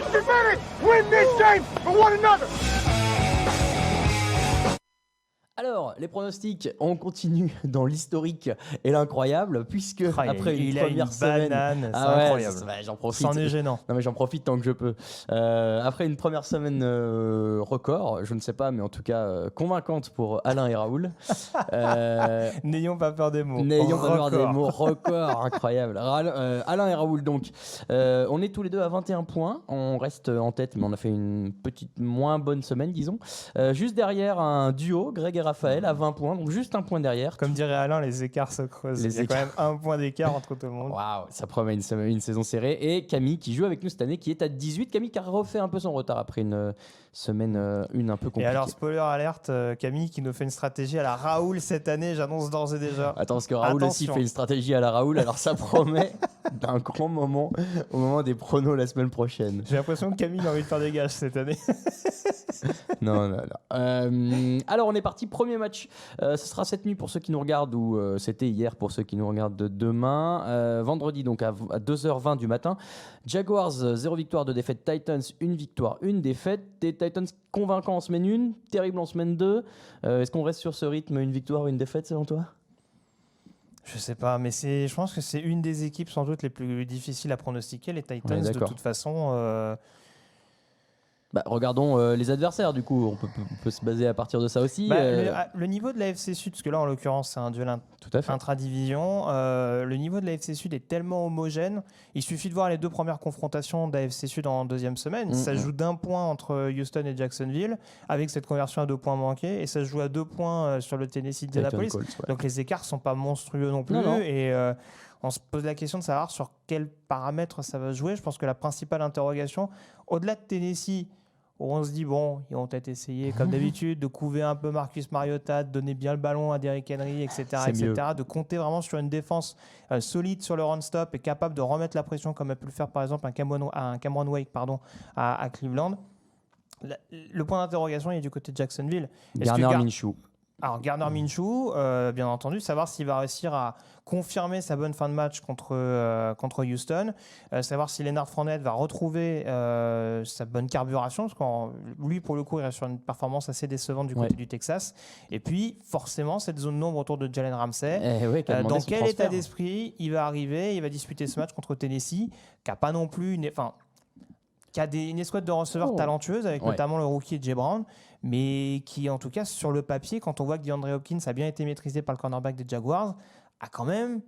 60 minutes. Win this game for one another. Alors, les pronostics, on continue dans l'historique et l'incroyable, puisque après une première semaine... banane, c'est incroyable. J'en profite. C'en est gênant. Non mais j'en profite tant que je peux. Après une première semaine record, je ne sais pas, mais en tout cas convaincante pour Alain et Raoul. N'ayons pas peur des mots. N'ayons pas peur des mots. Record, incroyable. Alain et Raoul, donc, on est tous les deux à 21 points. On reste en tête, mais on a fait une petite moins bonne semaine, disons. Juste derrière, un duo, Greg et Raphaël, à 20 points, donc juste un point derrière. Comme dirait Alain, les écarts se creusent. Il y a quand même un point d'écart entre tout le monde. Waouh, ça promet une saison serrée. Et Camille qui joue avec nous cette année, qui est à 18. Camille qui a refait un peu son retard après une semaine un peu compliquée. Et alors, spoiler alerte, Camille qui nous fait une stratégie à la Raoul cette année, j'annonce d'ores et déjà. Attends, parce que Raoul aussi fait une stratégie à la Raoul, alors ça promet d'un grand moment au moment des pronos la semaine prochaine. J'ai l'impression que Camille a envie de faire des gages cette année. Non. Alors, on est parti. Premier match, ce sera cette nuit pour ceux qui nous regardent, ou c'était hier pour ceux qui nous regardent demain. Vendredi, donc à 2h20 du matin. Jaguars, 0 victoire, 2 défaites. Titans, 1 victoire, 1 défaite. Des Titans convaincants en semaine 1, terrible en semaine 2. Est-ce qu'on reste sur ce rythme, 1 victoire, 1 défaite selon toi ? Je sais pas, mais je pense que c'est une des équipes sans doute les plus difficiles à pronostiquer, les Titans. De toute façon... regardons les adversaires, du coup, on peut se baser à partir de ça aussi. Le niveau de la FC Sud, parce que là en l'occurrence c'est un duel intra-division, le niveau de la FC Sud est tellement homogène, il suffit de voir les deux premières confrontations de la FC Sud en deuxième semaine, ça joue d'1 point entre Houston et Jacksonville, avec cette conversion à 2 points manqués, et ça se joue à 2 points sur le Tennessee Indianapolis, donc les écarts sont pas monstrueux non plus, et on se pose la question de savoir sur quels paramètres ça va jouer. Je pense que la principale interrogation, au-delà de Tennessee, où on se dit, bon, ils vont peut-être essayer, comme d'habitude, de couver un peu Marcus Mariota, de donner bien le ballon à Derrick Henry, etc., de compter vraiment sur une défense solide sur le run-stop et capable de remettre la pression, comme a pu le faire, par exemple, un Cameron Wake à Cleveland. Le point d'interrogation, il est du côté de Jacksonville. Gardner Minshew. Alors, Gardner Minshew, bien entendu, savoir s'il va réussir à confirmer sa bonne fin de match contre Houston, savoir si Leonard Fournette va retrouver sa bonne carburation, parce que lui, pour le coup, il reste sur une performance assez décevante du côté du Texas. Et puis, forcément, cette zone d'ombre autour de Jalen Ramsey. Dans quel état d'esprit il va arriver ? Il va disputer ce match contre Tennessee, qui n'a pas non plus qui a une escouade de receveurs talentueuse, avec notamment le rookie Jay Brown, mais qui, en tout cas, sur le papier, quand on voit que DeAndre Hopkins a bien été maîtrisé par le cornerback des Jaguars, a quand même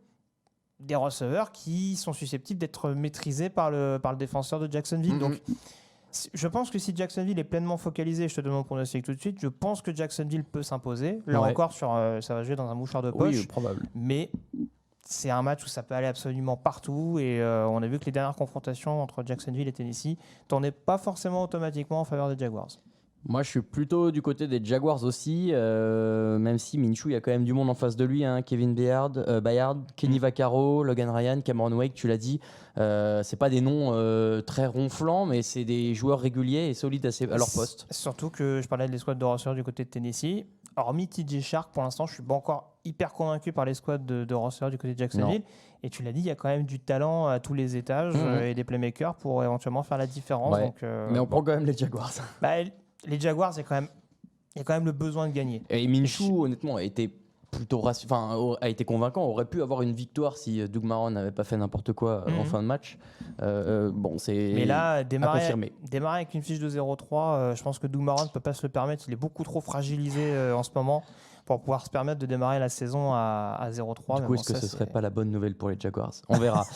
des receveurs qui sont susceptibles d'être maîtrisés par le défenseur de Jacksonville. Donc, je pense que si Jacksonville est pleinement focalisé, je te donne mon pronostic tout de suite, je pense que Jacksonville peut s'imposer. Là encore, ça va jouer dans un mouchoir de poche. Oui, probable. Mais c'est un match où ça peut aller absolument partout, et on a vu que les dernières confrontations entre Jacksonville et Tennessee tournaient pas forcément automatiquement en faveur des Jaguars. Moi, je suis plutôt du côté des Jaguars aussi, même si Minshew, il y a quand même du monde en face de lui. Kevin Byard, Kenny Vaccaro, Logan Ryan, Cameron Wake, tu l'as dit. C'est pas des noms très ronflants, mais c'est des joueurs réguliers et solides à leur poste. Surtout que je parlais de l'escouade de receveurs du côté de Tennessee. Hormis TJ Shark, pour l'instant, je suis pas encore hyper convaincu par l'escouade de receveurs du côté de Jacksonville. Non. Et tu l'as dit, il y a quand même du talent à tous les étages et des playmakers pour éventuellement faire la différence. Ouais. Donc, mais on prend quand même les Jaguars. Les Jaguars, il y a quand même le besoin de gagner. Et Minshew, honnêtement, a été convaincant, aurait pu avoir une victoire si Doug Marrone n'avait pas fait n'importe quoi en fin de match. Mais là, démarrer avec une fiche de 0-3, je pense que Doug Marrone ne peut pas se le permettre. Il est beaucoup trop fragilisé en ce moment pour pouvoir se permettre de démarrer la saison à 0-3. Du coup, est-ce que ce serait pas la bonne nouvelle pour les Jaguars ? On verra.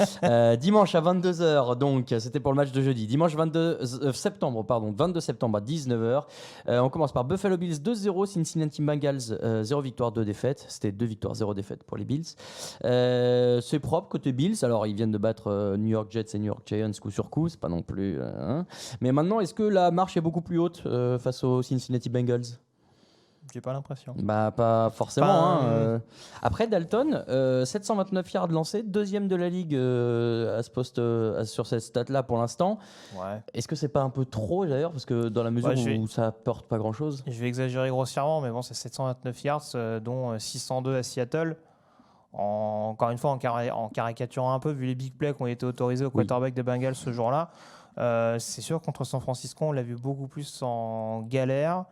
Dimanche à 22h, donc c'était pour le match de jeudi. Dimanche 22 septembre à 19h. On commence par Buffalo Bills 2-0, Cincinnati Bengals 0 victoire, 2 défaites. C'était 2 victoires, 0 défaites pour les Bills. C'est propre côté Bills. Alors, ils viennent de battre New York Jets et New York Giants coup sur coup. C'est pas non plus... Mais maintenant, est-ce que la marche est beaucoup plus haute face aux Cincinnati Bengals ? J'ai pas l'impression. Pas forcément. Après, Dalton, 729 yards lancés, deuxième de la ligue à ce poste, sur cette stat-là pour l'instant. Ouais. Est-ce que c'est pas un peu trop d'ailleurs, parce que dans la mesure où ça apporte pas grand-chose ? Je vais exagérer grossièrement, mais bon, c'est 729 yards, dont 602 à Seattle. Encore une fois, en caricaturant un peu, vu les big plays qui ont été autorisés au quarterback des Bengals ce jour-là. C'est sûr, contre San Francisco, on l'a vu beaucoup plus en galère.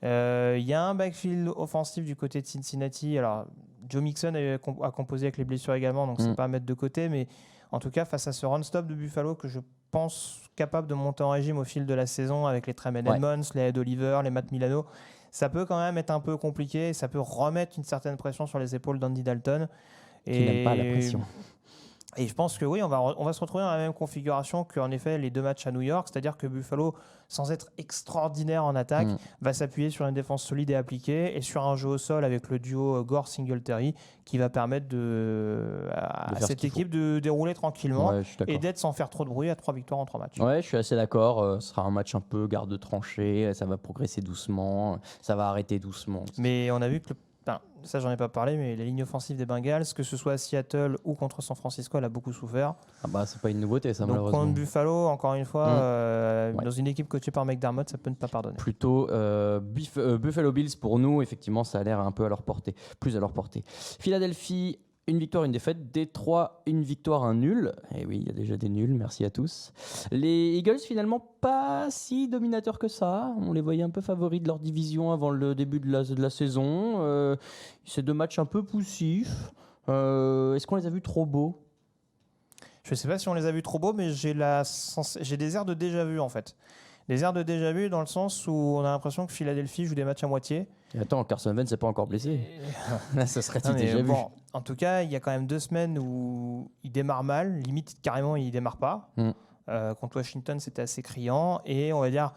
Il y a un backfield offensif du côté de Cincinnati. Alors, Joe Mixon a composé avec les blessures également, donc c'est pas à mettre de côté. Mais en tout cas, face à ce run-stop de Buffalo que je pense capable de monter en régime au fil de la saison avec les Tremaine Edmonds, les Ed Oliver, les Matt Milano, ça peut quand même être un peu compliqué. Ça peut remettre une certaine pression sur les épaules d'Andy Dalton. Qui n'aime pas la pression. Et je pense que oui, on va se retrouver dans la même configuration qu'en effet les 2 matchs à New York, c'est-à-dire que Buffalo, sans être extraordinaire en attaque, va s'appuyer sur une défense solide et appliquée et sur un jeu au sol avec le duo Gore-Singletary qui va permettre à cette équipe de dérouler tranquillement et d'être sans faire trop de bruit à 3 victoires en 3 matchs. Ouais, je suis assez d'accord. Ce sera un match un peu garde tranchée, ça va progresser doucement, ça va arrêter doucement. Mais on a vu que ça, j'en ai pas parlé, mais la ligne offensive des Bengals, que ce soit à Seattle ou contre San Francisco, elle a beaucoup souffert. Ah bah, c'est pas une nouveauté, ça, donc, malheureusement. contre Buffalo, encore une fois, dans une équipe coachée par McDermott, ça peut ne pas pardonner. Plutôt Buffalo Bills, pour nous, effectivement, ça a l'air un peu à leur portée, plus à leur portée. Philadelphie, une victoire, une défaite. Détroit, une victoire, un nul. Et oui, il y a déjà des nuls, merci à tous. Les Eagles, finalement, pas si dominateurs que ça. On les voyait un peu favoris de leur division avant le début de la saison. C'est 2 matchs un peu poussifs. Est-ce qu'on les a vus trop beaux ? Je ne sais pas si on les a vus trop beaux, mais j'ai des airs de déjà-vu, en fait. Des airs de déjà-vu dans le sens où on a l'impression que Philadelphie joue des matchs à moitié. Et attends, Carson Wentz n'est pas encore blessé. Là, ça serait déjà vu. En tout cas, il y a quand même 2 semaines où il démarre mal. Limite, carrément, il ne démarre pas. Contre Washington, c'était assez criant. Et on va dire,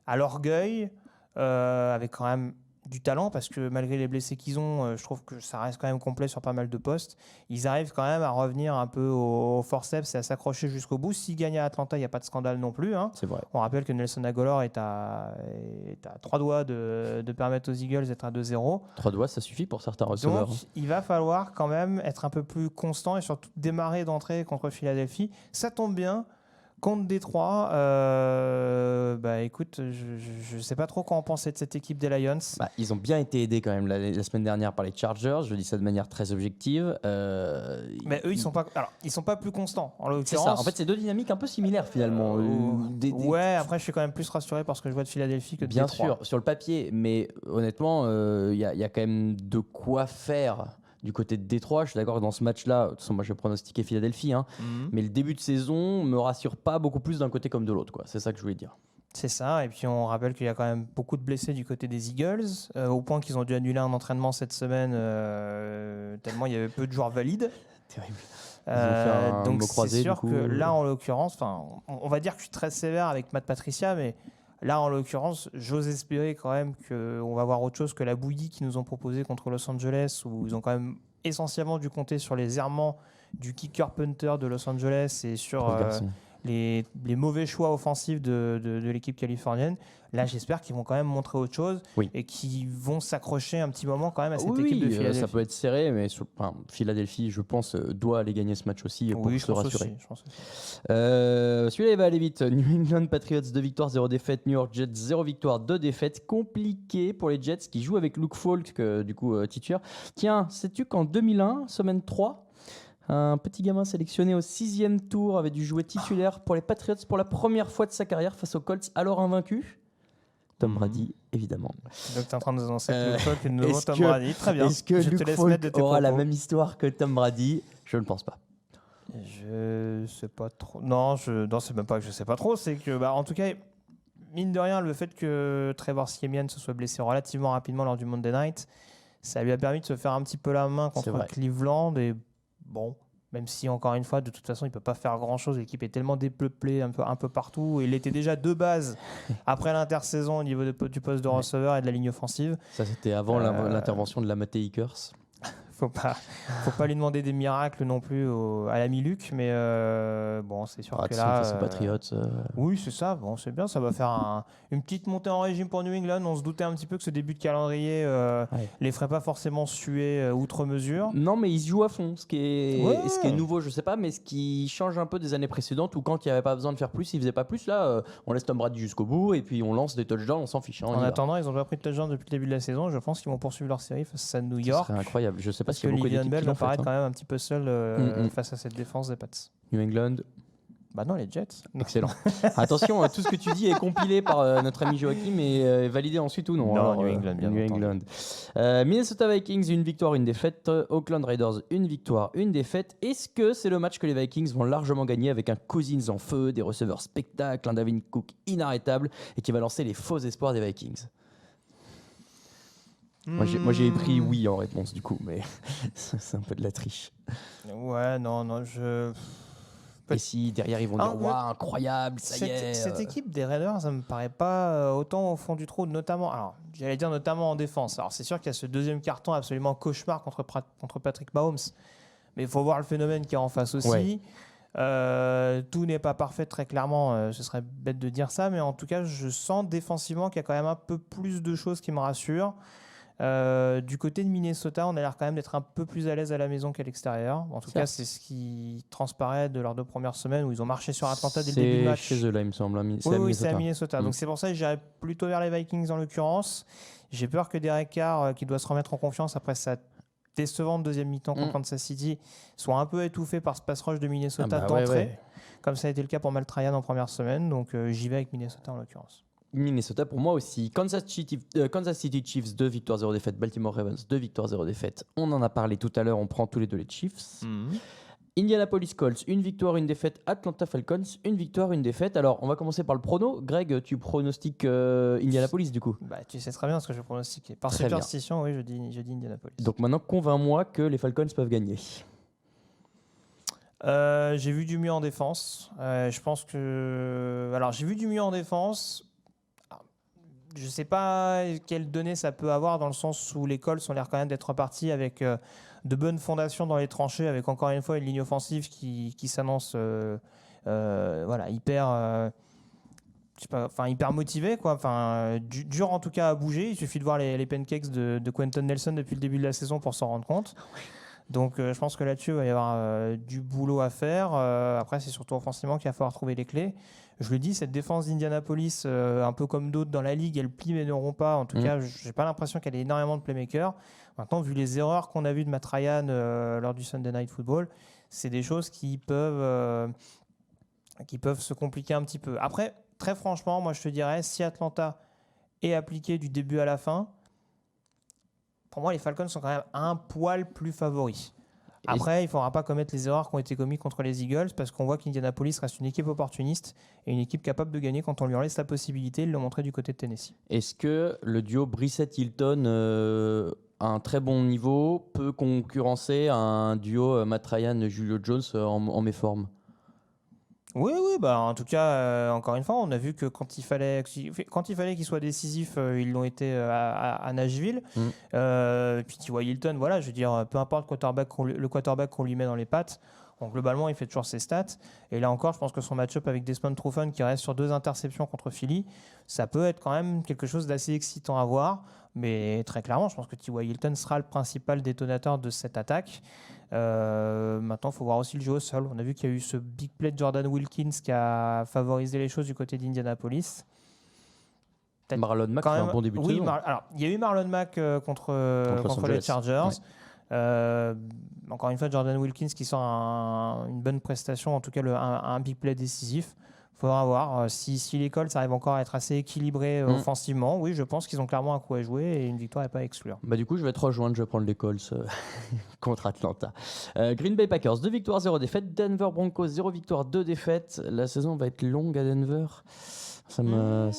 à l'orgueil, avec quand même du talent, parce que malgré les blessés qu'ils ont, je trouve que ça reste quand même complet sur pas mal de postes. Ils arrivent quand même à revenir un peu au forceps et à s'accrocher jusqu'au bout. S'ils gagnent à Atlanta, il n'y a pas de scandale non plus. C'est vrai. On rappelle que Nelson Agholor est à 3 doigts de permettre aux Eagles d'être à 2-0. 3 doigts, ça suffit pour certains receveurs. Donc, il va falloir quand même être un peu plus constant et surtout démarrer d'entrée contre Philadelphie. Ça tombe bien. Contre Détroit, écoute, je ne sais pas trop quoi en penser de cette équipe des Lions. Ils ont bien été aidés quand même la semaine dernière par les Chargers, je dis ça de manière très objective. Mais eux, ils sont pas plus constants, en l'occurrence. C'est ça, en fait, c'est 2 dynamiques un peu similaires finalement. Ouais, après, je suis quand même plus rassuré parce que je vois de Philadelphie que de Détroit. Bien sûr, sur le papier, mais honnêtement, il y a quand même de quoi faire. Du côté de Détroit, je suis d'accord que dans ce match-là, de toute façon, moi je vais pronostiquer Philadelphie, mais le début de saison me rassure pas beaucoup plus d'un côté comme de l'autre. C'est ça que je voulais dire. C'est ça, et puis on rappelle qu'il y a quand même beaucoup de blessés du côté des Eagles, au point qu'ils ont dû annuler un entraînement cette semaine, tellement il y avait peu de joueurs valides. Terrible. Ils ont fait donc croisé, c'est sûr du coup, que là, en l'occurrence, on va dire que je suis très sévère avec Matt Patricia, mais là, en l'occurrence, j'ose espérer quand même qu'on va voir autre chose que la bouillie qu'ils nous ont proposée contre Los Angeles, où ils ont quand même essentiellement dû compter sur les errements du kicker-punter de Los Angeles et sur les mauvais choix offensifs de l'équipe californienne. Là, j'espère qu'ils vont quand même montrer autre chose et qu'ils vont s'accrocher un petit moment quand même à cette équipe de Philadelphie. Ça peut être serré, mais Philadelphie, je pense, doit aller gagner ce match aussi pour se rassurer. Celui-là, il va aller vite. New England Patriots, 2 victoires, 0 défaite. New York Jets, 0 victoire, 2 défaites. Compliqué pour les Jets qui jouent avec Luke Falk, du coup, titulaire. Tiens, sais-tu qu'en 2001, semaine 3, un petit gamin sélectionné au 6e tour avait dû jouer titulaire pour les Patriots pour la première fois de sa carrière face aux Colts, alors invaincus? Tom Brady, évidemment. Donc tu es en train de nous annoncer que Luke Falk est le nouveau Tom Brady. Très bien. Est-ce que Luke Falk aura la même histoire que Tom Brady? Je ne pense pas. Je sais pas trop. Non, c'est même pas que je sais pas trop. C'est que, en tout cas, mine de rien, le fait que Trevor Siemian se soit blessé relativement rapidement lors du Monday Night, ça lui a permis de se faire un petit peu la main contre Cleveland. Et bon, même si encore une fois, de toute façon, il peut pas faire grand-chose. L'équipe est tellement dépeuplée un peu partout. Et il était déjà de base après l'intersaison au niveau du poste de receveur et de la ligne offensive. Ça, c'était avant l'intervention de la Matei Ickers. Faut pas lui demander des miracles non plus à l'ami Luc, mais bon, c'est sûr que là, oui, c'est ça. Bon, c'est bien, ça va faire une petite montée en régime pour New England. On se doutait un petit peu que ce début de calendrier les ferait pas forcément suer outre mesure. Non, mais ils se jouent à fond, ce qui est nouveau, je sais pas, mais ce qui change un peu des années précédentes où quand il n'y avait pas besoin de faire plus, ils faisaient pas plus. Là, on laisse Tom Brady jusqu'au bout et puis on lance des touchdowns, on s'en fiche. En attendant, ils ont déjà pris de touchdowns depuis le début de la saison. Je pense qu'ils vont poursuivre leur série face à New York. Ce serait incroyable. Je sais pas parce que Le'Veon Bell va paraître quand même un petit peu seul face à cette défense des Pats. New England. Bah non, les Jets. Excellent. Attention, tout ce que tu dis est compilé par notre ami Joachim et validé ensuite ou non. Non, Alors, New England, bien New entendu. England. Minnesota Vikings, une victoire, une défaite. Oakland Raiders, une victoire, une défaite. Est-ce que c'est le match que les Vikings vont largement gagner avec un Cousins en feu, des receveurs spectacles, un Dalvin Cook inarrêtable et qui va lancer les faux espoirs des Vikings? Moi, j'ai pris oui en réponse du coup, mais c'est un peu de la triche. Ouais, non, Et si derrière ils vont dire waouh, incroyable, ça y est. Cette équipe des Raiders, ça me paraît pas autant au fond du trou, notamment. Alors, j'allais dire notamment en défense. Alors, c'est sûr qu'il y a ce deuxième carton absolument cauchemar contre Patrick Mahomes, mais il faut voir le phénomène qui est en face aussi. Ouais. Tout n'est pas parfait, très clairement. Ce serait bête de dire ça, mais en tout cas, je sens défensivement qu'il y a quand même un peu plus de choses qui me rassurent. Du côté de Minnesota, on a l'air quand même d'être un peu plus à l'aise à la maison qu'à l'extérieur. En tout cas, c'est ce qui transparaît de leurs 2 premières semaines où ils ont marché sur Atlanta dès le début du match. C'est chez eux là, il me semble. Oui, c'est à Minnesota. Donc c'est pour ça que j'irais plutôt vers les Vikings en l'occurrence. J'ai peur que Derek Carr, qui doit se remettre en confiance après sa décevante deuxième mi-temps contre Kansas City, soit un peu étouffé par ce pass rush de Minnesota d'entrée, comme ça a été le cas pour Matt Ryan en première semaine. Donc j'y vais avec Minnesota en l'occurrence. Minnesota pour moi aussi. Kansas City Chiefs, 2 victoires, 0 défaites. Baltimore Ravens, 2 victoires, 0 défaites. On en a parlé tout à l'heure, on prend tous les deux les Chiefs. Indianapolis Colts, 1 victoire, 1 défaite. Atlanta Falcons, 1 victoire, 1 défaite. Alors, on va commencer par le prono. Greg, tu pronostiques Indianapolis du coup? Bah, tu sais très bien ce que je pronostiquais. Par Très superstition, oui, je dis Indianapolis. Donc maintenant, convainc-moi que les Falcons peuvent gagner. J'ai vu du mieux en défense. Je pense que... Alors, j'ai vu du mieux en défense. Je ne sais pas quelles données ça peut avoir dans le sens où les Colts ont l'air quand même d'être repartis avec de bonnes fondations dans les tranchées, avec encore une fois une ligne offensive qui s'annonce hyper motivée, dur en tout cas à bouger. Il suffit de voir les pancakes de Quentin Nelson depuis le début de la saison pour s'en rendre compte. Donc je pense que là-dessus, il va y avoir du boulot à faire. Après, c'est surtout offensivement qu'il va falloir trouver les clés. Je le dis, cette défense d'Indianapolis, un peu comme d'autres dans la ligue, elle plie mais n'auront pas. En tout cas, je n'ai pas l'impression qu'elle ait énormément de playmakers. Maintenant, vu les erreurs qu'on a vues de Matt Ryan lors du Sunday Night Football, c'est des choses qui peuvent se compliquer un petit peu. Après, très franchement, moi je te dirais, si Atlanta est appliqué du début à la fin, pour moi, les Falcons sont quand même un poil plus favoris. Après, il ne faudra pas commettre les erreurs qui ont été commises contre les Eagles parce qu'on voit qu'Indianapolis reste une équipe opportuniste et une équipe capable de gagner quand on lui en laisse la possibilité. Ils l'ont montré du côté de Tennessee. Est-ce que le duo Brissett-Hilton à un très bon niveau peut concurrencer un duo Matt Ryan-Julio Jones en méforme? Oui, en tout cas, encore une fois, on a vu que quand il fallait qu'il soit décisif, ils l'ont été à Nashville. Puis tu vois Hilton, voilà, je veux dire, peu importe le quarterback qu'on lui met dans les pattes, donc globalement, il fait toujours ses stats. Et là encore, je pense que son match-up avec Desmond Trufant, qui reste sur 2 interceptions contre Philly, ça peut être quand même quelque chose d'assez excitant à voir. Mais très clairement, je pense que T.Y. Hilton sera le principal détonateur de cette attaque. Maintenant, il faut voir aussi le jeu au sol. On a vu qu'il y a eu ce big play de Jordan Wilkins qui a favorisé les choses du côté d'Indianapolis. Marlon Mack fait un bon début de saison. Alors, il y a eu Marlon Mack contre les Chargers. Ouais. Encore une fois, Jordan Wilkins qui sort une bonne prestation, en tout cas un big play décisif. Il faudra voir si les Colts arrivent encore à être assez équilibrés offensivement. Oui, je pense qu'ils ont clairement un coup à jouer et une victoire n'est pas à exclure. Du coup, je vais te rejoindre, je vais prendre les Colts contre Atlanta. Green Bay Packers, 2 victoires, 0 défaites. Denver Broncos, 0 victoire, 2 défaites. La saison va être longue à Denver. Ça me.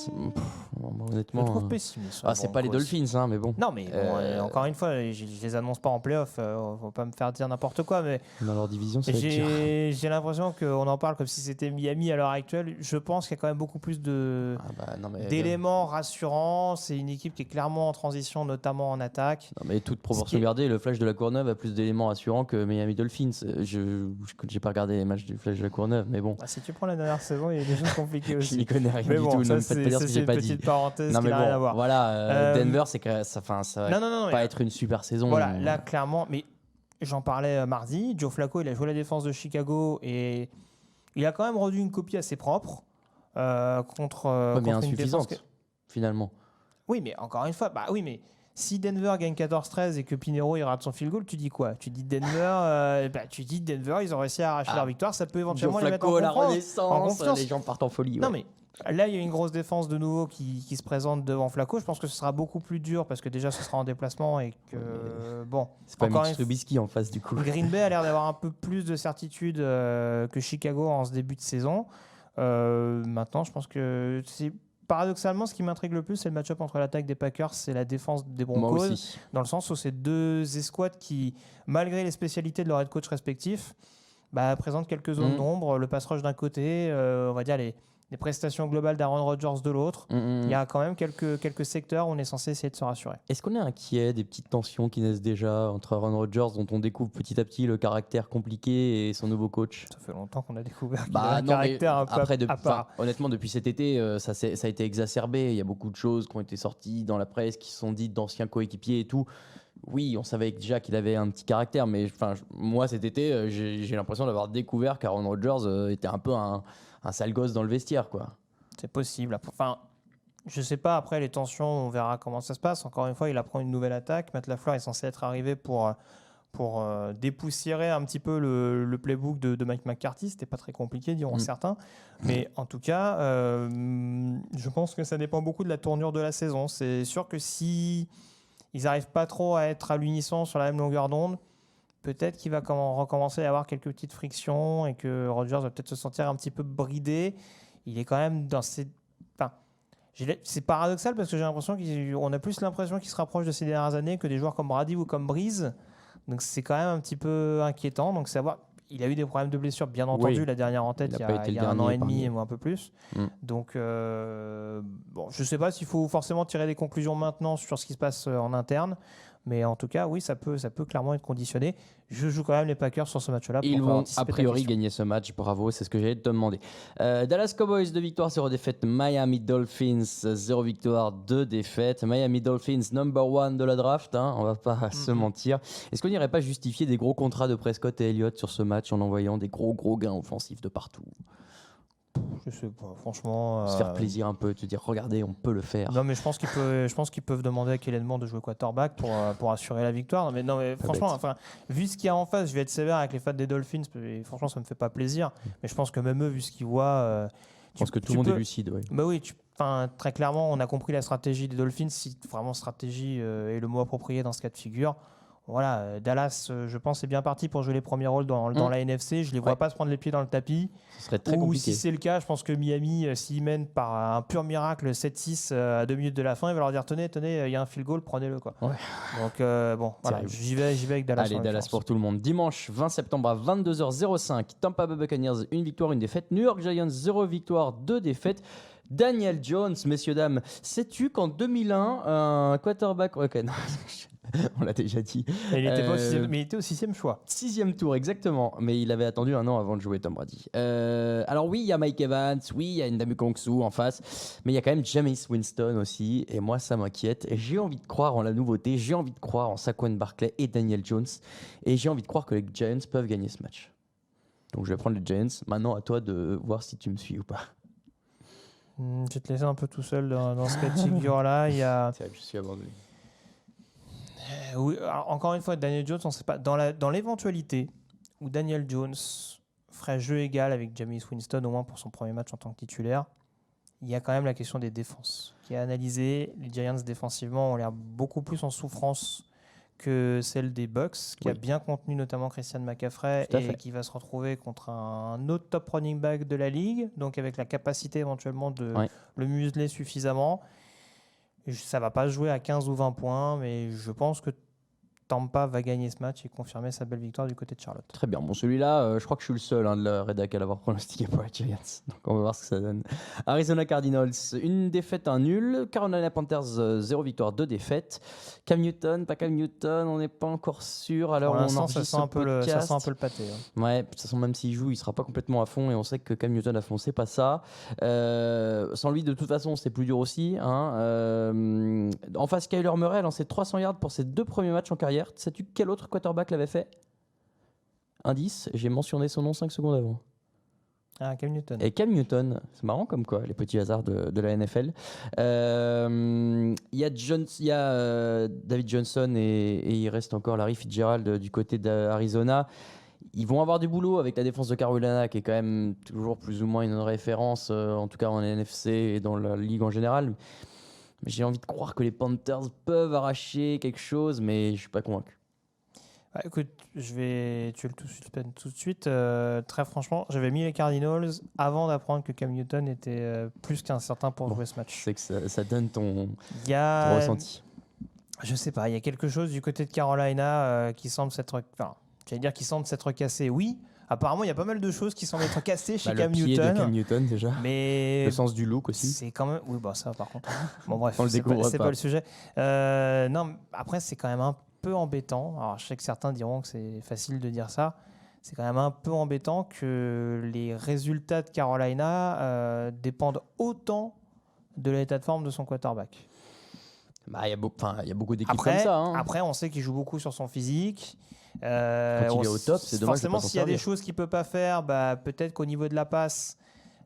Honnêtement. Je trouve pessimiste. C'est pas les Dolphins, mais bon. Non, mais encore une fois, je les annonce pas en playoff. Faut pas me faire dire n'importe quoi. Mais dans leur division, c'est dur. J'ai l'impression qu'on en parle comme si c'était Miami à l'heure actuelle. Je pense qu'il y a quand même beaucoup plus d'éléments rassurants. C'est une équipe qui est clairement en transition, notamment en attaque. Non, mais toute proportion gardée, le Flash de la Courneuve a plus d'éléments rassurants que Miami Dolphins. J'ai pas regardé les matchs du Flash de la Courneuve, mais bon. Si tu prends la dernière saison, il y a des choses compliquées aussi. Je n'y connais rien. Mais bon, tout, ça, ne me faites pas dire ce que j'ai pas dit. C'est une petite parenthèse non, qui mais n'a bon, rien à voir. Voilà, Denver, c'est que ça va pas être une super saison. Voilà, là, clairement, mais j'en parlais mardi. Joe Flacco, il a joué la défense de Chicago et il a quand même rendu une copie assez propre contre mais insuffisante, finalement. Oui, mais encore une fois, mais Si Denver gagne 14-13 et que Pinheiro il rate son field goal, tu dis quoi? Tu dis Denver, ils ont réussi à arracher leur victoire, ça peut éventuellement Joe les mettre Flacco, en la confiance. renaissance, les gens partent en folie. Non ouais. mais là il y a une grosse défense de nouveau qui se présente devant Flacco. Je pense que ce sera beaucoup plus dur parce que déjà ce sera en déplacement et que bon. C'est pas encore Mitch Trubisky en face du coup. Green Bay a l'air d'avoir un peu plus de certitude que Chicago en ce début de saison. Maintenant, je pense que paradoxalement, ce qui m'intrigue le plus, c'est le match-up entre l'attaque des Packers et la défense des Moi Broncos, aussi. dans le sens où c'est deux escouades qui, malgré les spécialités de leur head coach respectifs, présentent quelques zones d'ombre. Le pass rush d'un côté, on va dire les prestations globales d'Aaron Rodgers de l'autre. Il y a quand même quelques secteurs où on est censé essayer de se rassurer. Est-ce qu'on est inquiet des petites tensions qui naissent déjà entre Aaron Rodgers, dont on découvre petit à petit le caractère compliqué, et son nouveau coach? Ça fait longtemps qu'on a découvert qu'il avait un Non, caractère un après, peu à part. honnêtement, depuis cet été, ça a été exacerbé. Il y a beaucoup de choses qui ont été sorties dans la presse, qui sont dites d'anciens coéquipiers et tout. Oui, on savait déjà qu'il avait un petit caractère, mais moi, cet été, j'ai l'impression d'avoir découvert qu'Aaron Rodgers était un peu un sale gosse dans le vestiaire, quoi. C'est possible. Enfin, je sais pas, après les tensions, on verra comment ça se passe. Encore une fois, il apprend une nouvelle attaque. Matt LaFleur est censé être arrivé pour dépoussiérer un petit peu le playbook de Mike McCarthy. C'était pas très compliqué, diront certains. Mais en tout cas, je pense que ça dépend beaucoup de la tournure de la saison. C'est sûr que si ils n'arrivent pas trop à être à l'unisson sur la même longueur d'onde, peut-être qu'il va recommencer à avoir quelques petites frictions et que Rodgers va peut-être se sentir un petit peu bridé. Il est quand même dans ces... Enfin, c'est paradoxal parce que j'ai l'impression qu'on a plus l'impression qu'il se rapproche de ces dernières années que des joueurs comme Brady ou comme Breeze. Donc c'est quand même un petit peu inquiétant. Donc savoir... Il a eu des problèmes de blessure, bien entendu, la dernière en tête, il y a un an et demi ou un peu plus. Donc, je ne sais pas s'il faut forcément tirer des conclusions maintenant sur ce qui se passe en interne. Mais en tout cas, oui, ça peut clairement être conditionné. Je joue quand même les Packers sur ce match-là. Ils vont a priori gagner ce match, bravo, c'est ce que j'allais te demander. Dallas Cowboys 2 victoires, 0 défaites. Miami Dolphins 0 victoire, 2 défaites. Miami Dolphins number 1 de la draft, hein, on va pas se mentir. Est-ce qu'on n'irait pas justifier des gros contrats de Prescott et Elliott sur ce match en envoyant des gros gains offensifs de partout? Je sais pas, franchement. Se faire plaisir un peu, te dire regardez, on peut le faire. Non, mais je pense qu'ils peuvent demander à Kellen Moore de jouer quarterback pour assurer la victoire. Mais franchement, vu ce qu'il y a en face, je vais être sévère avec les fans des Dolphins. Et franchement, ça me fait pas plaisir. Mais je pense que même eux, vu ce qu'ils voient. Je pense que tout le monde est lucide. Ouais. Bah oui, très clairement, on a compris la stratégie des Dolphins. Si vraiment stratégie est le mot approprié dans ce cas de figure. Voilà, Dallas, je pense, est bien parti pour jouer les premiers rôles dans la NFC. Je ne les vois pas se prendre les pieds dans le tapis. Ce serait très compliqué. Si c'est le cas, je pense que Miami, s'ils mènent par un pur miracle 7-6 à 2 minutes de la fin, il va leur dire tenez, il y a un field goal, prenez-le. Quoi. Ouais. Donc, voilà, j'y vais avec Dallas. Allez, Dallas pour tout le monde. Dimanche 20 septembre à 22h05, Tampa Bay Buccaneers, 1 victoire, 1 défaite. New York Giants, 0 victoire, 2 défaites. Daniel Jones, messieurs, dames, sais-tu qu'en 2001, un quarterback... Ok, non... On l'a déjà dit. Il était pas mais il était au 6e choix. 6e tour, exactement. Mais il avait attendu un an avant de jouer Tom Brady. Alors oui, il y a Mike Evans, oui, il y a Ndamukong Suh en face, mais il y a quand même Jameis Winston aussi. Et moi, ça m'inquiète. Et j'ai envie de croire en la nouveauté. J'ai envie de croire en Saquon Barkley et Daniel Jones. Et j'ai envie de croire que les Giants peuvent gagner ce match. Donc je vais prendre les Giants. Maintenant, à toi de voir si tu me suis ou pas. Je vais te laisser un peu tout seul dans ce cas de figure-là. C'est vrai que je suis abandonné. Oui, encore une fois, Daniel Jones, on ne sait pas. Dans l'éventualité où Daniel Jones ferait jeu égal avec Jameis Winston, au moins pour son premier match en tant que titulaire, il y a quand même la question des défenses qui est analysée. Les Giants défensivement ont l'air beaucoup plus en souffrance que celle des Bucks, qui a bien contenu notamment Christian McCaffrey et qui va se retrouver contre un autre top running back de la ligue, donc avec la capacité éventuellement de le museler suffisamment. Ça ne va pas se jouer à 15 ou 20 points, mais je pense que Tampa va gagner ce match et confirmer sa belle victoire du côté de Charlotte. Très bien. Bon, celui-là, je crois que je suis le seul de la rédac à l'avoir pronostiqué pour les Giants. Donc, on va voir ce que ça donne. Arizona Cardinals, 1 défaite, 1 nul. Carolina Panthers, 0 victoire, 2 défaites. Cam Newton, pas Cam Newton, on n'est pas encore sûr. Alors, pour l'instant, ça sent un peu le pâté. Hein. Ouais, de toute façon, même s'il joue, il ne sera pas complètement à fond. Et on sait que Cam Newton à fond, c'est pas ça. Sans lui, de toute façon, c'est plus dur aussi. Hein. En face, Kyler Murray a lancé 300 yards pour ses 2 premiers matchs en carrière. Sais-tu quel autre quarterback l'avait fait? Indice, j'ai mentionné son nom 5 secondes avant. Ah, Cam Newton. Et Cam Newton, c'est marrant comme quoi, les petits hasards de la NFL. Il y a David Johnson et il reste encore Larry Fitzgerald du côté d'Arizona. Ils vont avoir du boulot avec la défense de Carolina qui est quand même toujours plus ou moins une référence, en tout cas en NFC et dans la ligue en général. Mais j'ai envie de croire que les Panthers peuvent arracher quelque chose, mais je suis pas convaincu. Ah, écoute, je vais tuer le tout de suite. Très franchement, j'avais mis les Cardinals avant d'apprendre que Cam Newton était plus qu'incertain pour jouer ce match. C'est que ça donne ton ressenti. Je sais pas, il y a quelque chose du côté de Carolina qui semble s'être... Enfin, j'allais dire qui semble s'être cassé, oui. Apparemment, il y a pas mal de choses qui semblent être cassées chez Cam Newton. Le pied de Cam Newton, déjà. Mais le sens du look aussi. C'est quand même... Oui, bah ça, par contre. Bon, bref, On le découvre c'est pas le sujet. Non, après, c'est quand même un peu embêtant. Alors, je sais que certains diront que c'est facile de dire ça. C'est quand même un peu embêtant que les résultats de Carolina dépendent autant de l'état de forme de son quarterback. Bah, il y a beaucoup d'équipes comme ça. Hein. Après, on sait qu'il joue beaucoup sur son physique. Quand il est au top, c'est dommage. Forcément, s'il y a des choses qu'il ne peut pas faire, bah, peut-être qu'au niveau de la passe,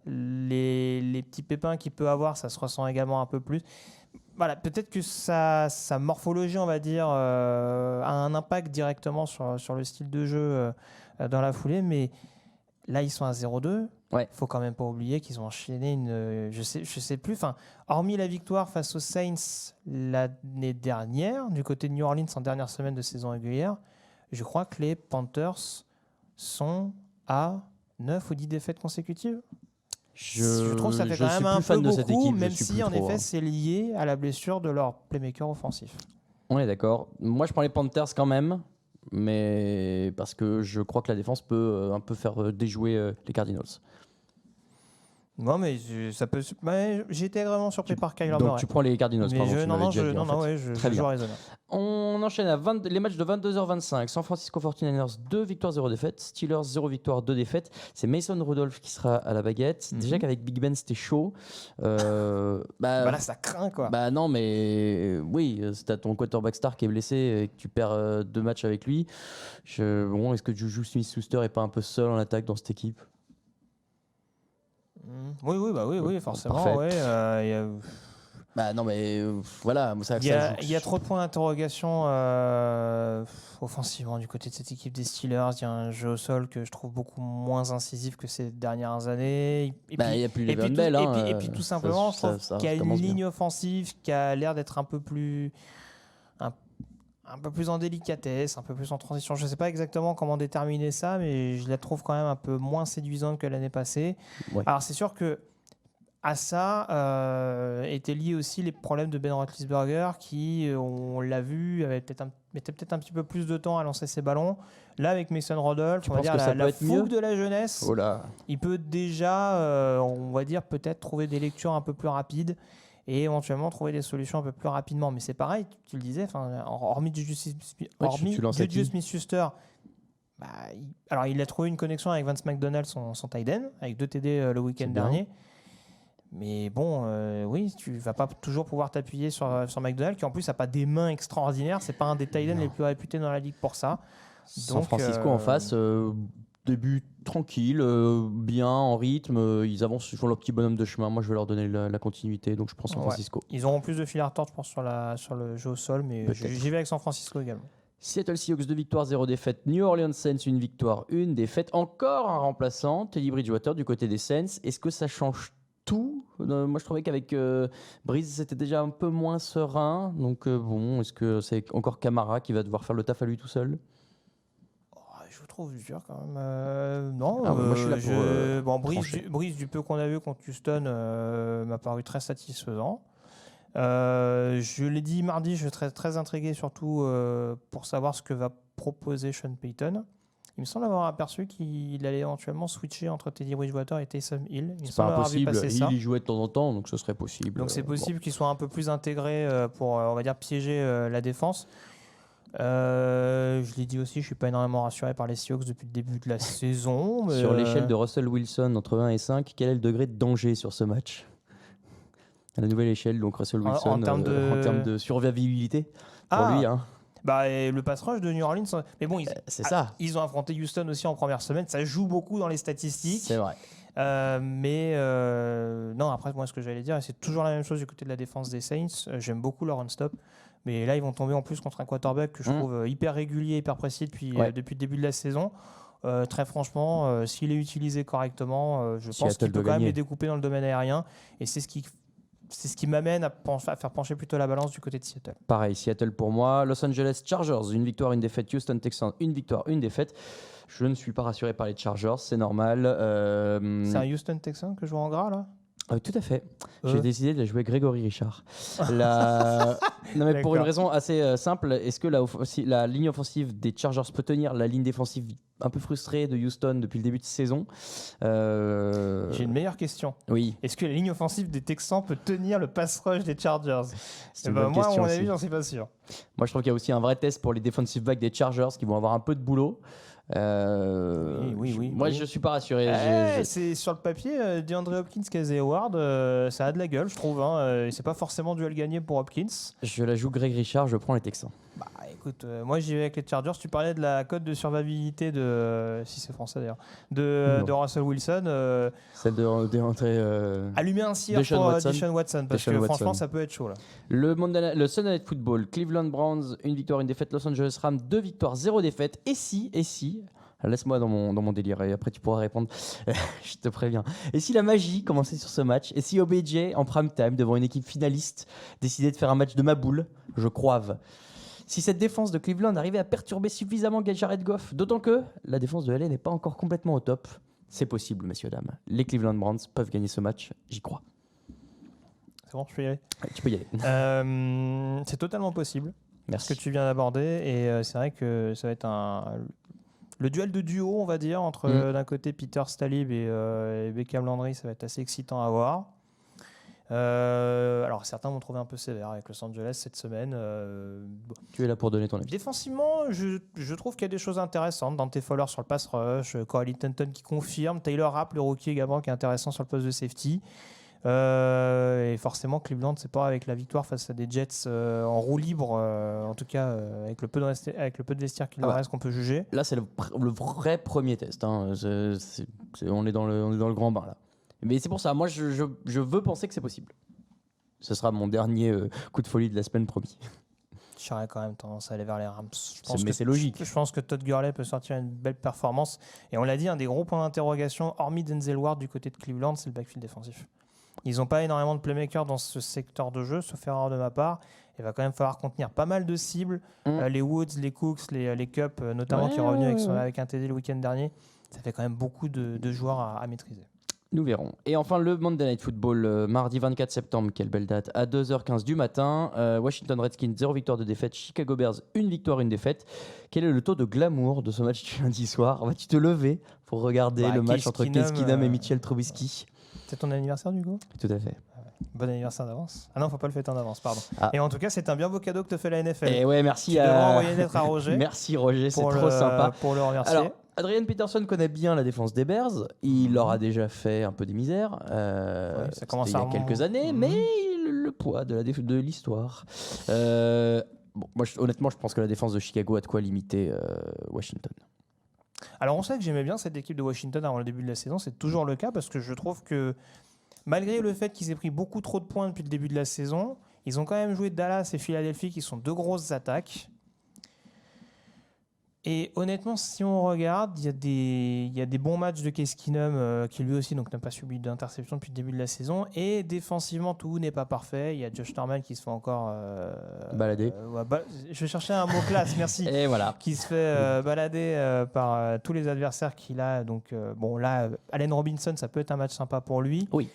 les petits pépins qu'il peut avoir, ça se ressent également un peu plus. Voilà, peut-être que sa morphologie, on va dire, a un impact directement sur le style de jeu dans la foulée, mais là, ils sont à 0-2. Ouais. Faut quand même pas oublier qu'ils ont enchaîné je sais plus. Enfin, hormis la victoire face aux Saints l'année dernière, du côté de New Orleans en dernière semaine de saison régulière, je crois que les Panthers sont à 9 ou 10 défaites consécutives. Je trouve que ça fait quand même un peu beaucoup, même si en effet c'est lié à la blessure de leur playmaker offensif. On est d'accord. Moi, je prends les Panthers quand même, mais parce que je crois que la défense peut un peu faire déjouer les Cardinals. Non, mais ça peut. J'ai été vraiment surpris par Kyler Murray. Donc tu prends les Cardinals, pardon. Je joue Arizona. On enchaîne à les matchs de 22h25. San Francisco 49ers, 2 victoires, 0 défaites. Steelers, 0 victoire, 2 défaites. C'est Mason Rudolph qui sera à la baguette. Déjà qu'avec Big Ben, c'était chaud. Là, ça craint, quoi. Bah non, mais oui, si t'as ton quarterback star qui est blessé et que tu perds 2 matchs avec lui, est-ce que Juju Smith-Schuster est pas un peu seul en attaque dans cette équipe? Oui, forcément. Bah non, mais voilà. Il y a trop de points d'interrogation offensivement du côté de cette équipe des Steelers. Il y a un jeu au sol que je trouve beaucoup moins incisif que ces dernières années. Il n'y a plus les Bell. Et puis tout simplement, je trouve qu'il y a une ligne offensive qui a l'air d'être un peu plus en délicatesse, un peu plus en transition. Je ne sais pas exactement comment déterminer ça, mais je la trouve quand même un peu moins séduisante que l'année passée. Ouais. Alors c'est sûr que à ça étaient liés aussi les problèmes de Ben Roethlisberger qui, on l'a vu, mettait peut-être un petit peu plus de temps à lancer ses ballons. Là, avec Mason Rudolph, on va dire la fougue de la jeunesse, il peut déjà, on va dire, peut-être trouver des lectures un peu plus rapides et éventuellement trouver des solutions un peu plus rapidement. Mais c'est pareil, tu le disais, hormis Juju Smith-Schuster, alors il a trouvé une connexion avec Vance McDonald, son tight end, avec 2 TD le week-end dernier. Mais bon, oui, tu vas pas toujours pouvoir t'appuyer sur McDonald, qui en plus n'a pas des mains extraordinaires. C'est pas un des tight ends les plus réputés dans la ligue pour ça. San Francisco en face, début tranquille, bien en rythme, ils avancent sur leur petit bonhomme de chemin. Moi, je vais leur donner la continuité, donc je prends San Francisco. Ils auront plus de fil à retordre, je pense, sur le jeu au sol, mais j'y vais avec San Francisco également. Seattle Seahawks, 2 victoires, 0 défaite. New Orleans Saints, 1 victoire, 1 défaite. Encore un remplaçant, Teddy Bridgewater du côté des Saints. Est-ce que ça change tout? Moi, je trouvais qu'avec Breeze, c'était déjà un peu moins serein. Donc est-ce que c'est encore Camara qui va devoir faire le taf à lui tout seul? Je trouve dur quand même. Non, moi, je suis là pour Breeze, du peu qu'on a vu contre Houston, m'a paru très satisfaisant. Je l'ai dit mardi, je serais très intrigué surtout pour savoir ce que va proposer Sean Payton. Il me semble avoir aperçu qu'il allait éventuellement switcher entre Teddy Bridgewater et Taysom Hill. C'est pas impossible, Hill y jouait de temps en temps, donc ce serait possible. Donc c'est possible qu'il soit un peu plus intégré pour, on va dire, piéger la défense. Je l'ai dit aussi, je suis pas énormément rassuré par les Seahawks depuis le début de la saison. Sur l'échelle de Russell Wilson entre 1 et 5, quel est le degré de danger sur ce match? À la nouvelle échelle, donc Russell Wilson en termes de survivabilité pour lui. Hein. Le pass rush de New Orleans, mais bon, c'est ça. Ils ont affronté Houston aussi en première semaine, ça joue beaucoup dans les statistiques. C'est vrai. Non, après, moi, ce que j'allais dire, et c'est toujours la même chose du côté de la défense des Saints. J'aime beaucoup leur run-stop. Mais là, ils vont tomber en plus contre un quarterback que je trouve hyper régulier, hyper précis depuis le début de la saison. Très franchement, s'il est utilisé correctement, je pense qu'il peut quand même les découper dans le domaine aérien. Et c'est ce qui m'amène à faire pencher plutôt la balance du côté de Seattle. Pareil, Seattle pour moi. Los Angeles Chargers, une victoire, une défaite. Houston Texans, une victoire, une défaite. Je ne suis pas rassuré par les Chargers, c'est normal. C'est un Houston Texans que je vois en gras là ? Tout à fait. J'ai décidé de jouer Grégory Richard. Non, mais pour une raison assez simple, est-ce que la ligne offensive des Chargers peut tenir la ligne défensive un peu frustrée de Houston depuis le début de saison? J'ai une meilleure question. Oui. Est-ce que la ligne offensive des Texans peut tenir le pass rush des Chargers? C'est une bonne moi, question à mon aussi. avis, j'en suis pas sûr. Moi, je trouve qu'il y a aussi un vrai test pour les defensive backs des Chargers qui vont avoir un peu de boulot. Oui. Moi, je suis pas rassuré. C'est sur le papier, DeAndre Hopkins, Casey Howard, ça a de la gueule, je trouve. C'est pas forcément duel gagné pour Hopkins. Je la joue Greg Richard, je prends les Texans. Bah écoute, moi j'y vais avec les Chargers. Tu parlais de la cote de survivabilité de, si c'est français d'ailleurs, de Russell Wilson. Celle de allumer un cire pour Deshaun Watson parce que franchement ça peut être chaud là. Le Sunday Night Football, Cleveland Browns, une victoire, une défaite. Los Angeles Rams, 2 victoires, 0 défaite. Et si, laisse-moi dans mon délire et après tu pourras répondre. Je te préviens. Et si la magie commençait sur ce match? Et si OBJ en prime time devant une équipe finaliste décidait de faire un match de ma boule? Je croive. Si cette défense de Cleveland arrivait à perturber suffisamment Jared Goff, d'autant que la défense de LA n'est pas encore complètement au top, c'est possible, messieurs, dames. Les Cleveland Browns peuvent gagner ce match, j'y crois. C'est bon, je peux y aller? Ouais, tu peux y aller. C'est totalement possible. Merci. Ce que tu viens d'aborder. Et c'est vrai que ça va être le duel de duo, on va dire, entre d'un côté Peter Stalib et Beckham Landry, ça va être assez excitant à voir. Alors certains m'ont trouvé un peu sévère avec Los Angeles cette semaine. Tu es là pour donner ton avis. Défensivement, je trouve qu'il y a des choses intéressantes. Dante Fowler sur le pass rush, Corey Linton qui confirme, Taylor Rapp, le rookie également, qui est intéressant sur le poste de safety. Et forcément, Cleveland, c'est pas avec la victoire face à des Jets en roue libre, en tout cas avec le peu de vestiaire qu'il leur reste qu'on peut juger. Là, c'est le vrai premier test. Hein. On est dans le grand bain là. Mais c'est pour ça, moi je veux penser que c'est possible. Ce sera mon dernier coup de folie de la semaine, promis. J'aurais quand même tendance à aller vers les Rams. Mais c'est logique. Je pense que Todd Gurley peut sortir une belle performance. Et on l'a dit, un des gros points d'interrogation, hormis Denzel Ward du côté de Cleveland, c'est le backfield défensif. Ils n'ont pas énormément de playmakers dans ce secteur de jeu, sauf erreur de ma part. Il va quand même falloir contenir pas mal de cibles. Les Woods, les Cooks, les Cup, notamment, qui est revenu avec un TD le week-end dernier. Ça fait quand même beaucoup de joueurs à maîtriser. Nous verrons. Et enfin, le Monday Night Football, mardi 24 septembre, quelle belle date, à 2h15 du matin. Washington Redskins, 0 victoire de défaite. Chicago Bears, 1 victoire, 1 défaite. Quel est le taux de glamour de ce match du lundi soir? Vas-tu te lever pour regarder le match entre Case Keenum et Mitchell Trubisky? C'est ton anniversaire, du coup? Tout à fait. Bon anniversaire d'avance. Ah non, faut pas le fêter en avance, pardon. Et en tout cas, c'est un bien beau cadeau que te fait la NFL. Et ouais, merci. Tu devras envoyer une lettre à Roger. Merci Roger, c'est trop sympa. Pour le remercier. Alors, Adrian Peterson connaît bien la défense des Bears. Il leur a déjà fait un peu des misères. Ça commence il y a quelques années, mais le poids de l'histoire. Moi, honnêtement, je pense que la défense de Chicago a de quoi limiter Washington. Alors, on sait que j'aimais bien cette équipe de Washington avant le début de la saison. C'est toujours le cas parce que je trouve que malgré le fait qu'ils aient pris beaucoup trop de points depuis le début de la saison, ils ont quand même joué Dallas et Philadelphie qui sont deux grosses attaques. Et honnêtement, si on regarde, il y a des bons matchs de Case Keenum qui lui aussi n'a pas subi d'interception depuis le début de la saison. Et défensivement, tout n'est pas parfait. Il y a Josh Norman qui se fait encore balader. Je cherchais un mot classe, merci. Et voilà. Qui se fait balader par tous les adversaires qu'il a. Donc là, Allen Robinson, ça peut être un match sympa pour lui. Oui.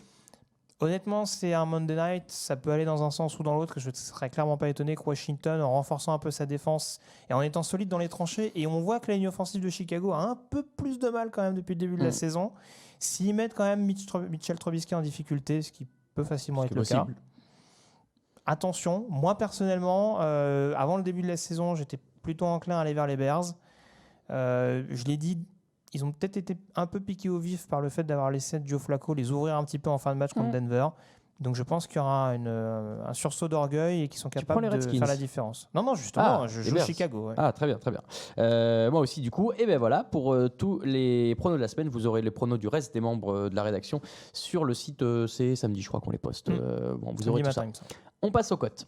Honnêtement, c'est un Monday Night, ça peut aller dans un sens ou dans l'autre. Je ne serais clairement pas étonné que Washington, en renforçant un peu sa défense et en étant solide dans les tranchées, et on voit que la ligne offensive de Chicago a un peu plus de mal quand même depuis le début de la saison. S'ils mettent quand même Mitchell Trubisky en difficulté, ce qui peut facilement être le cas. Attention, moi personnellement, avant le début de la saison, j'étais plutôt enclin à aller vers les Bears. Je l'ai dit, ils ont peut-être été un peu piqués au vif par le fait d'avoir laissé Joe Flacco les ouvrir un petit peu en fin de match contre Denver. Donc je pense qu'il y aura un sursaut d'orgueil et qu'ils sont prends capables les de Redskins. faire la différence. Non, justement, je les joue Bears. Chicago. Ouais. Ah, très bien, très bien. Moi aussi, du coup. Et ben voilà, pour tous les pronos de la semaine, vous aurez les pronos du reste des membres de la rédaction sur le site. C'est samedi, je crois qu'on les poste. Bon, vous aurez Samedi tout ça. matin, il me semble. On passe aux cotes.